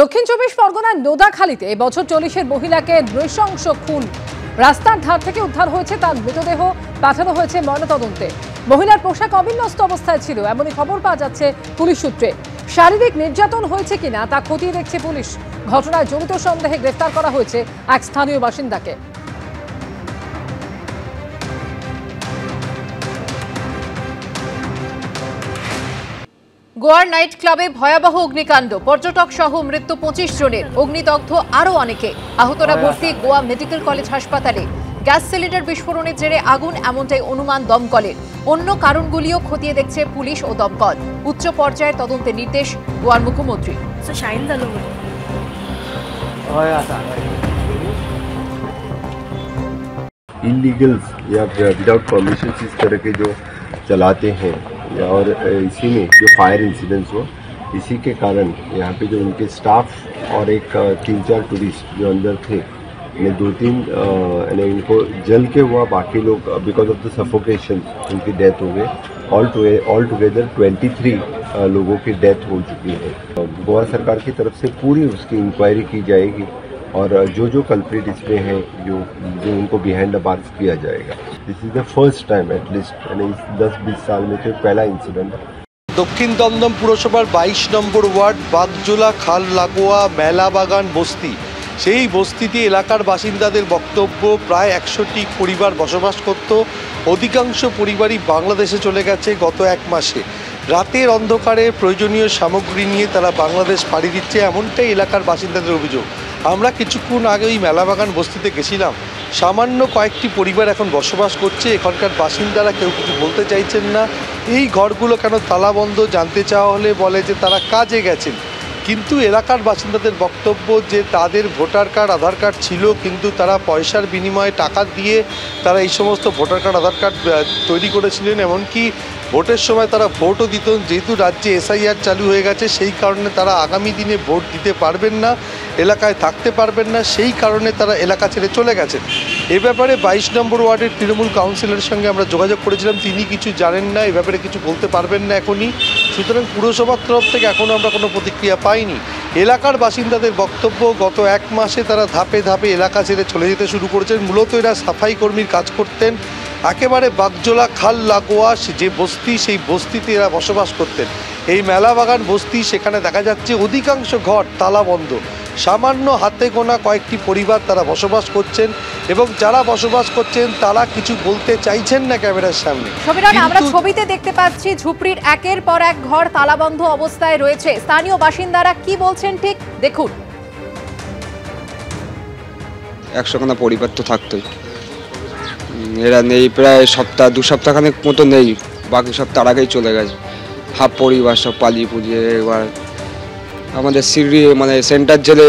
দক্ষিণ চব্বিশ পরগনার নোদাখালীতে এবছর 40-এর মহিলাকে নৃশংস খুন। রাস্তার ধার থেকে উদ্ধার হয়েছে তার মৃতদেহ, পাঠানো হয়েছে ময়নাতদন্তে। মহিলার পোশাক অবিন্যস্ত অবস্থায় ছিল এমনই খবর পাওয়া যাচ্ছে পুলিশ সূত্রে। শারীরিক নির্যাতন হয়েছে কিনা তা খতিয়ে দেখছে পুলিশ। ঘটনায় জড়িত সন্দেহে গ্রেফতার করা হয়েছে এক স্থানীয় বাসিন্দাকে। গোয়ার নাইট ক্লাবে ভয়াবহ অগ্নিকাণ্ড, পর্যটক সহ মৃত্যু 25 জনের, অগ্নিদগ্ধ আরও অনেকে। আহতরা ভর্তি গোয়া মেডিকেল কলেজ হাসপাতালে। গ্যাস সিলিন্ডার বিস্ফোরণের জেরে আগুন, এমনটাই অনুমান দমকলের। অন্য কারণগুলিও খতিয়ে দেখছে পুলিশ ও দমকল। উচ্চ পর্যায়ের তদন্তের নির্দেশ গোয়ার মুখ্যমন্ত্রী। इलीगल्स या विदाउट परमिशन इस तरह के जो चलाते हैं और इसी में जो फायर इंसिडेंट्स हुआ, इसी के कारण यहाँ पे जो उनके स्टाफ और एक 3-4 टूरिस्ट जो अंदर थे, ने 2-3 इनको जल के हुआ, बाकी लोग बिकॉज ऑफ द सफोकेशन उनकी डेथ हो गई। ऑल टुगेदर 23 लोगों की डेथ हो चुकी है। गोवा सरकार की तरफ से पूरी उसकी इंक्वायरी की जाएगी और जो कल्प्रिट इसमें हैं जो उनको बिहाइंड द बार्स किया जाएगा। This is the first time at least 10-20 साल में तो पहला इंसिडेंट। দক্ষিণ দমদম পুরসভার 22 নম্বর ওয়ার্ড বাগজোলা খাল লাগোয়া মেলাবাগান বস্তি, সেই বস্তিতে এলাকার বাসিন্দাদের বক্তব্য প্রায় 100টি পরিবার বসবাস করত। অধিকাংশ পরিবারই বাংলাদেশে চলে গেছে গত এক মাসে। রাতের অন্ধকারে প্রয়োজনীয় সামগ্রী নিয়ে তারা বাংলাদেশ পাড়ি দিচ্ছে, এমনটাই এলাকার বাসিন্দাদের অভিযোগ। আমরা কিছুক্ষণ আগে ওই মেলাবাগান বস্তিতে গেছিলাম। সামান্য কয়েকটি পরিবার এখন বসবাস করছে। এখানকার বাসিন্দারা কেউ কিছু বলতে চাইছেন না। এই ঘরগুলো কেন তালাবন্ধ জানতে চাওয়া হলে বলে যে তারা কাজে গেছেন। কিন্তু এলাকার বাসিন্দাদের বক্তব্য যে তাদের ভোটার কার্ড, আধার কার্ড ছিল, কিন্তু তারা পয়সার বিনিময়ে টাকা দিয়ে তারা এই সমস্ত ভোটার কার্ড, আধার কার্ড তৈরি করেছিলেন। এমনকি ভোটের সময় তারা ভোটও দিত। যেহেতু রাজ্যে SIR চালু হয়ে গেছে, সেই কারণে তারা আগামী দিনে ভোট দিতে পারবেন না, এলাকায় থাকতে পারবেন না, সেই কারণে তারা এলাকা ছেড়ে চলে গেছেন। এ ব্যাপারে 22 নম্বর ওয়ার্ডের তৃণমূল কাউন্সিলরের সঙ্গে আমরা যোগাযোগ করেছিলাম। তিনি কিছু জানেন না, এ ব্যাপারে কিছু বলতে পারবেন না এখনই। সুতরাং পুরসভার তরফ থেকে এখনও আমরা কোনো প্রতিক্রিয়া পাইনি। এলাকার বাসিন্দাদের বক্তব্য, গত এক মাসে তারা ধাপে ধাপে এলাকা ছেড়ে চলে যেতে শুরু করেছেন। মূলত এরা সাফাই কর্মীর কাজ করতেন। একেবারে বাগজোলা খাল লাগোয়া যে বস্তি, সেই বস্তিতে এরা বসবাস করতেন। এই মেলাবাগান বস্তি, সেখানে দেখা যাচ্ছে অধিকাংশ ঘর তালাবন্ধ। সামান্য হাতে গোনা কয়েকটি পরিবার তারা বসবাস করছেন, এবং যারা বসবাস করছেন তারা কিছু বলতে চাইছেন না ক্যামেরার সামনে। আমরা ছবিতে দেখতে পাচ্ছি ঝুপড়ির একের পর এক ঘর তালাবন্ধ অবস্থায় রয়েছে। স্থানীয় বাসিন্দারা কি বলছেন ঠিক দেখুন। 100 খানা পরিবার তো থাকতোই, এরা নেই প্রায় দু সপ্তাহখানেক মতো নেই। বাকি সব তার আগেই চলে গেছে। হাফ পরিবার সব পালিয়ে পুলিয়ে। এবার আমাদের সিঁড়ি সেন্টার জেলে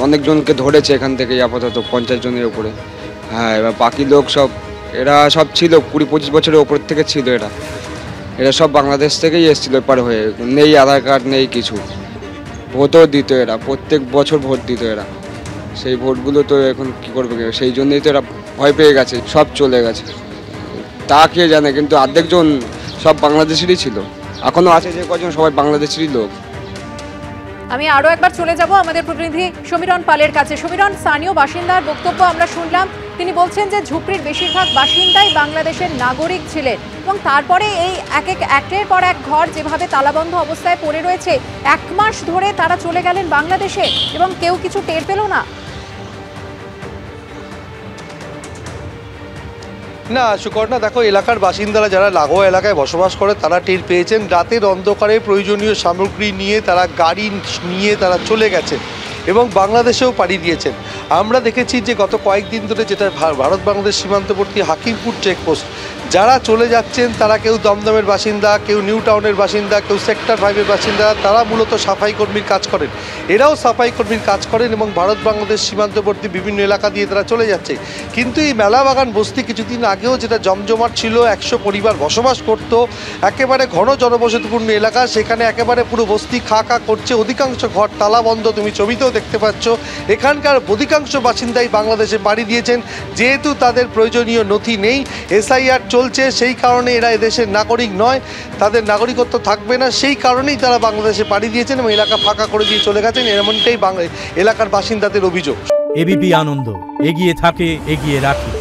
অনেকজনকে ধরেছে এখান থেকে, আপাতত 50 জনের উপরে। হ্যাঁ, এবার বাকি লোক সব, এরা সব ছিল 20-25 বছরের ওপর থেকে ছিল। এরা সব বাংলাদেশ থেকেই এসেছিল এপার হয়ে। নেই আধার কার্ড, নেই কিছু। ভোটও দিত এরা, প্রত্যেক বছর ভোট দিত এরা। সেই ভোটগুলো তো এখন কী করবে, সেই জন্যই তো এরা ভয় পেয়ে গেছে, সব চলে গেছে। তা কে জানে, কিন্তু অর্ধেকজন সব বাংলাদেশেরই ছিল। এখনও আছে যে কজন, সবাই বাংলাদেশেরই লোক। আমি আরো একবার চলে যাব আমাদের প্রতিনিধি সমীরণ পালের কাছে। সমীরণ, স্থানীয় বাসিন্দার বক্তব্য আমরা শুনলাম। তিনি বলছেন যে ঝুপড়ির বেশিরভাগ বাসিন্দাই বাংলাদেশের নাগরিক ছিলেন, এবং তারপরে এই একের পর এক ঘর যেভাবে তালাবন্ধ অবস্থায় পড়ে রয়েছে, 1 মাস ধরে তারা চলে গেলেন বাংলাদেশে এবং কেউ কিছু টের পেল না। না সুকর্ণা, দেখো, এলাকার বাসিন্দারা যারা লাগোয়া এলাকায় বসবাস করে তারা টের পেয়েছেন। রাতের অন্ধকারে প্রয়োজনীয় সামগ্রী নিয়ে তারা গাড়ি নিয়ে তারা চলে গেছেন এবং বাংলাদেশেও পাড়ি দিয়েছেন। আমরা দেখেছি যে গত কয়েকদিন ধরে, যেটা ভারত বাংলাদেশ সীমান্তবর্তী হাকিমপুর চেকপোস্ট, যারা চলে যাচ্ছেন তারা কেউ দমদমের বাসিন্দা, কেউ নিউ টাউনের বাসিন্দা, কেউ সেক্টর 5-এর বাসিন্দা। তারা মূলত সাফাই কর্মীর কাজ করেন। এরাও সাফাই কর্মীর কাজ করেন এবং ভারত বাংলাদেশ সীমান্তবর্তী বিভিন্ন এলাকা দিয়ে তারা চলে যাচ্ছে। কিন্তু এই মেলাবাগান বস্তি কিছুদিন আগেও যেটা জমজমাট ছিল, 100 পরিবার বসবাস করত, একেবারে ঘন জনবসতিপূর্ণ এলাকা, সেখানে একেবারে পুরো বস্তি খা খা করছে। অধিকাংশ ঘর তালাবন্ধ, তুমি ছবিতেও দেখতে পাচ্ছ। এখানকার অধিকাংশ বাসিন্দাই বাংলাদেশে পাড়ি দিয়েছেন, যেহেতু তাদের প্রয়োজনীয় নথি নেই। SIR চলছে, সেই কারণে এরা এদেশের নাগরিক নয়, তাদের নাগরিকত্ব থাকবে না, সেই কারণেই তারা বাংলাদেশে পাড়ি দিয়েছেন এবং এলাকা ফাঁকা করে দিয়ে চলে গেছেন, এমনটাই এলাকার বাসিন্দাদের অভিযোগ। এবিপি আনন্দ, এগিয়ে থাকে, এগিয়ে রাখে।